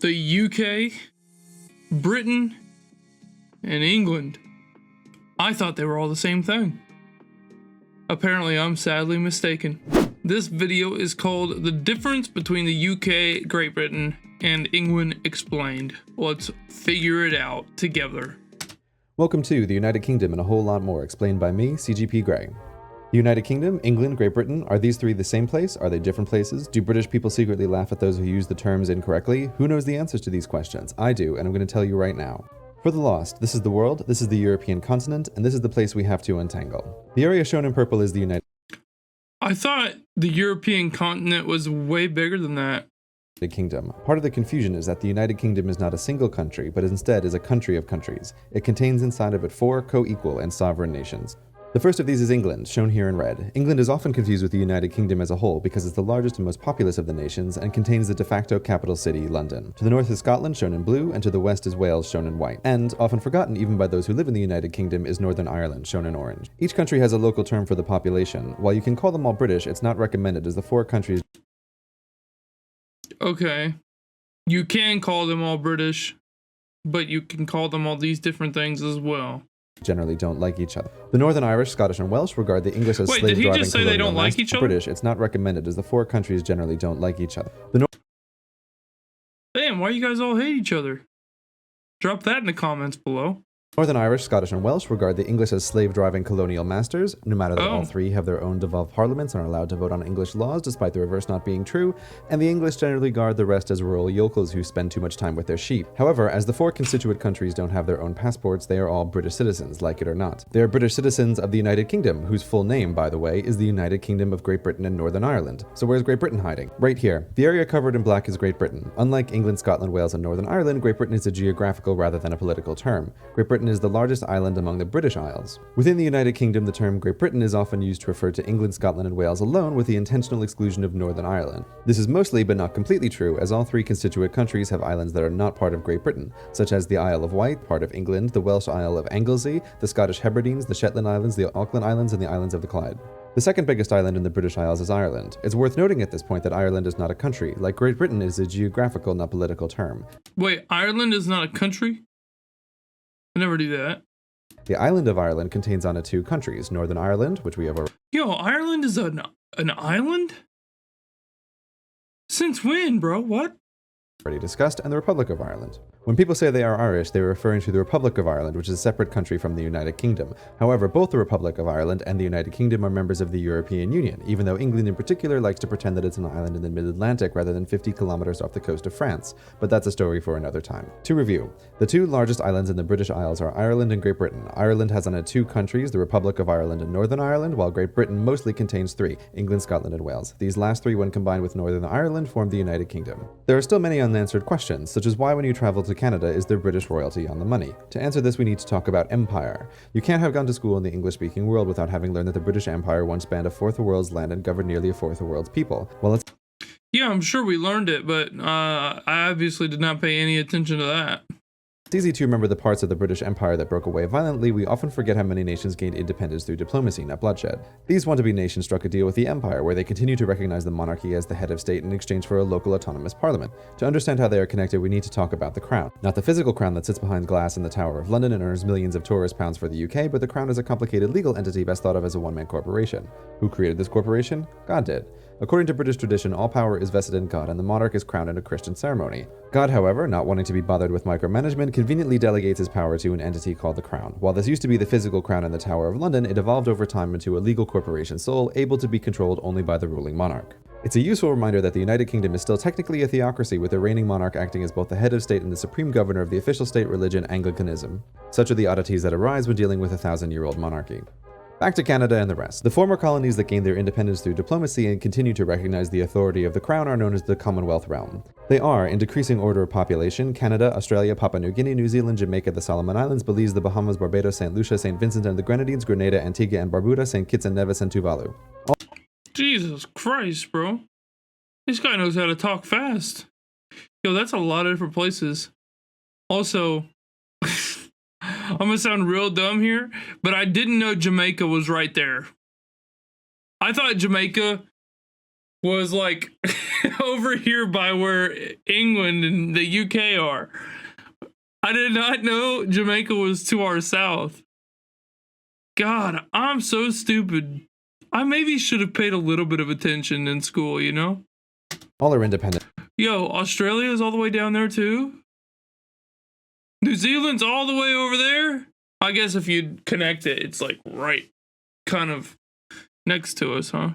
the UK, Britain, and England. I thought they were all the same thing. Apparently, I'm sadly mistaken. This video is called The Difference Between the UK, Great Britain, and England Explained. Let's figure it out together. Welcome to The United Kingdom and a Whole Lot More, explained by me, CGP Grey. The United Kingdom, England, Great Britain, are these three the same place? Are they different places? Do British people secretly laugh at those who use the terms incorrectly? Who knows the answers to these questions? I do, and I'm going to tell you right now. For the lost, this is the world, this is the European continent, and this is the place we have to untangle. The area shown in purple is the United I thought the European continent was way bigger than that. Kingdom. Part of the confusion is that the United Kingdom is not a single country, but instead is a country of countries. It contains inside of it 4 co-equal and sovereign nations. The first of these is England, shown here in red. England is often confused with the United Kingdom as a whole because it's the largest and most populous of the nations and contains the de facto capital city, London. To the north is Scotland, shown in blue, and to the west is Wales, shown in white. And, often forgotten even by those who live in the United Kingdom, is Northern Ireland, shown in orange. Each country has a local term for the population. While you can call them all British, it's not recommended as the 4 countries. Okay. You can call them all British, but you can call them all these different things as well. Generally don't like each other. The Northern Irish, Scottish, and Welsh regard the English as Wait, slave did he driving just say they don't like each other? British, it's not recommended as the 4 countries generally don't like each other. Damn, why you guys all hate each other? Drop that in the comments below. Northern Irish, Scottish, and Welsh regard the English as slave-driving colonial masters, no matter that all 3 have their own devolved parliaments and are allowed to vote on English laws, despite the reverse not being true, and the English generally regard the rest as rural yokels who spend too much time with their sheep. However, as the 4 constituent countries don't have their own passports, they are all British citizens, like it or not. They are British citizens of the United Kingdom, whose full name, by the way, is the United Kingdom of Great Britain and Northern Ireland. So where's Great Britain hiding? Right here. The area covered in black is Great Britain. Unlike England, Scotland, Wales, and Northern Ireland, Great Britain is a geographical rather than a political term. Great Britain is the largest island among the British Isles. Within the United Kingdom, the term Great Britain is often used to refer to England, Scotland, and Wales alone, with the intentional exclusion of Northern Ireland. This is mostly, but not completely true, as all 3 constituent countries have islands that are not part of Great Britain, such as the Isle of Wight, part of England, the Welsh Isle of Anglesey, the Scottish Hebrides, the Shetland Islands, the Auckland Islands, and the islands of the Clyde. The second biggest island in the British Isles is Ireland. It's worth noting at this point that Ireland is not a country, like Great Britain is a geographical, not political term. Wait, Ireland is not a country? I never do that. The island of Ireland contains on it 2 countries, Northern Ireland, which we have already Yo, Ireland is an island? Since when, bro? What? discussed, and the Republic of Ireland. When people say they are Irish, they are referring to the Republic of Ireland, which is a separate country from the United Kingdom. However, both the Republic of Ireland and the United Kingdom are members of the European Union, even though England in particular likes to pretend that it's an island in the mid-Atlantic rather than 50 kilometers off the coast of France. But that's a story for another time. To review, the 2 largest islands in the British Isles are Ireland and Great Britain. Ireland has on it 2 countries, the Republic of Ireland and Northern Ireland, while Great Britain mostly contains 3, England, Scotland, and Wales. These last 3, when combined with Northern Ireland, form the United Kingdom. There are still many unanswered questions, such as why when you travel to Canada is there British royalty on the money? To answer this, we need to talk about empire. You can't have gone to school in the English-speaking world without having learned that the British Empire once spanned a fourth of the world's land and governed nearly a fourth of the world's people. Well, it's Yeah, I'm sure we learned it, but I obviously did not pay any attention to that. It's easy to remember the parts of the British Empire that broke away violently. We often forget how many nations gained independence through diplomacy, not bloodshed. These want-to-be nations struck a deal with the Empire, where they continue to recognize the monarchy as the head of state in exchange for a local autonomous parliament. To understand how they are connected, we need to talk about the crown. Not the physical crown that sits behind glass in the Tower of London and earns millions of tourist pounds for the UK, but the crown is a complicated legal entity best thought of as a one-man corporation. Who created this corporation? God did. According to British tradition, all power is vested in God, and the monarch is crowned in a Christian ceremony. God, however, not wanting to be bothered with micromanagement, conveniently delegates his power to an entity called the Crown. While this used to be the physical crown in the Tower of London, it evolved over time into a legal corporation sole, able to be controlled only by the ruling monarch. It's a useful reminder that the United Kingdom is still technically a theocracy, with the reigning monarch acting as both the head of state and the supreme governor of the official state religion, Anglicanism. Such are the oddities that arise when dealing with a 1,000-year-old monarchy. Back to Canada and the rest. The former colonies that gained their independence through diplomacy and continue to recognize the authority of the Crown are known as the Commonwealth realm. They are, in decreasing order of population, Canada, Australia, Papua New Guinea, New Zealand, Jamaica, the Solomon Islands, Belize, the Bahamas, Barbados, St. Lucia, St. Vincent and the Grenadines, Grenada, Antigua and Barbuda, St. Kitts and Nevis, and Tuvalu. Jesus Christ, bro. This guy knows how to talk fast. Yo, that's a lot of different places. Also, I'm gonna sound real dumb here, but I didn't know Jamaica was right there. I thought Jamaica was like over here by where England and the UK are. I did not know Jamaica was to our south. God, I'm so stupid. I maybe should have paid a little bit of attention in school, you know? All are independent. Yo, Australia's all the way down there too? New Zealand's all the way over there? I guess if you connect it, it's like right kind of next to us, huh?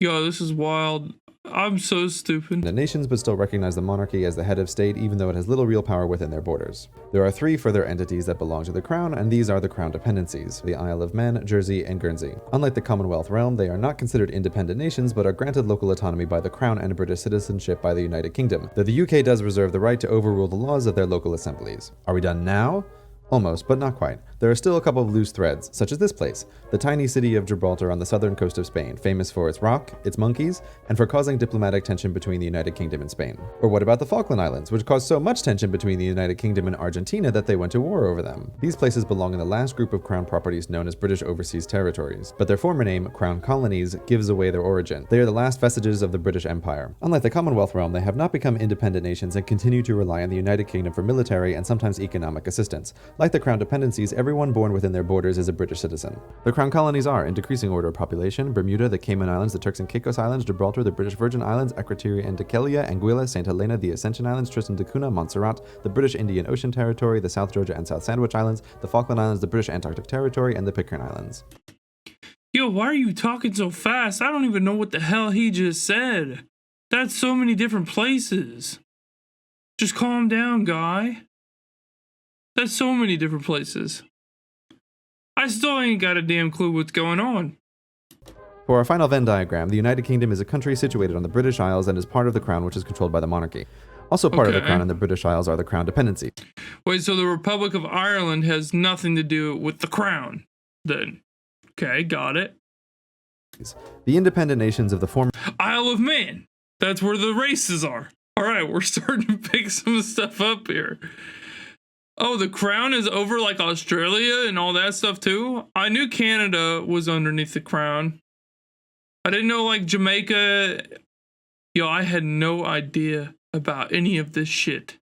Yo, this is wild. I'm so stupid. Nations but still recognize the monarchy as the head of state even though it has little real power within their borders. There are 3 further entities that belong to the crown, and these are the crown dependencies, the Isle of Man, Jersey, and Guernsey. Unlike the Commonwealth realm, they are not considered independent nations but are granted local autonomy by the crown and British citizenship by the United Kingdom, though the UK does reserve the right to overrule the laws of their local assemblies. Are we done now? Almost, but not quite. There are still a couple of loose threads, such as this place, the tiny city of Gibraltar on the southern coast of Spain, famous for its rock, its monkeys, and for causing diplomatic tension between the United Kingdom and Spain. Or what about the Falkland Islands, which caused so much tension between the United Kingdom and Argentina that they went to war over them? These places belong in the last group of crown properties known as British Overseas Territories, but their former name, Crown Colonies, gives away their origin. They are the last vestiges of the British Empire. Unlike the Commonwealth realm, they have not become independent nations and continue to rely on the United Kingdom for military and sometimes economic assistance. Like the crown dependencies, everyone born within their borders is a British citizen. The Crown Colonies are, in decreasing order of population, Bermuda, the Cayman Islands, the Turks and Caicos Islands, Gibraltar, the British Virgin Islands, Akrotiri and Dhekelia, Anguilla, St. Helena, the Ascension Islands, Tristan da Cunha, Montserrat, the British Indian Ocean Territory, the South Georgia and South Sandwich Islands, the Falkland Islands, the British Antarctic Territory, and the Pitcairn Islands. Yo, why are you talking so fast? I don't even know what the hell he just said. That's so many different places. Just calm down, guy. That's so many different places. I still ain't got a damn clue what's going on. For our final Venn diagram, the United Kingdom is a country situated on the British Isles and is part of the crown, which is controlled by the monarchy. Also part of the crown and the British Isles are the crown dependency. Wait, so the Republic of Ireland has nothing to do with the crown, then? Okay, got it. The independent nations of the former Isle of Man. That's where the races are. All right, we're starting to pick some stuff up here. Oh, the crown is over like Australia and all that stuff too? I knew Canada was underneath the crown. I didn't know like Jamaica. Yo, I had no idea about any of this shit.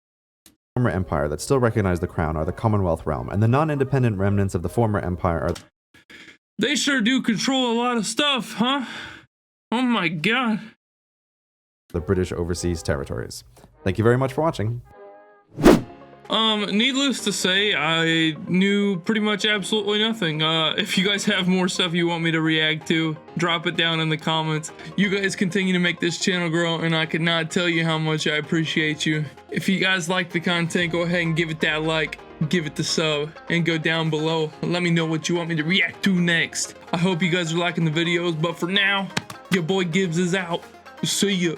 Former empire that still recognize the crown are the Commonwealth realm, and the non-independent remnants of the former empire are... They sure do control a lot of stuff, huh? Oh my god. The British Overseas Territories. Thank you very much for watching. Needless to say, I knew pretty much absolutely nothing. If you guys have more stuff you want me to react to, drop it down in the comments. You guys continue to make this channel grow, and I cannot tell you how much I appreciate you. If you guys like the content, go ahead and give it that like, give it the sub, and go down below and let me know what you want me to react to next. I hope you guys are liking the videos, but for now, your boy Gibbs is out. See ya.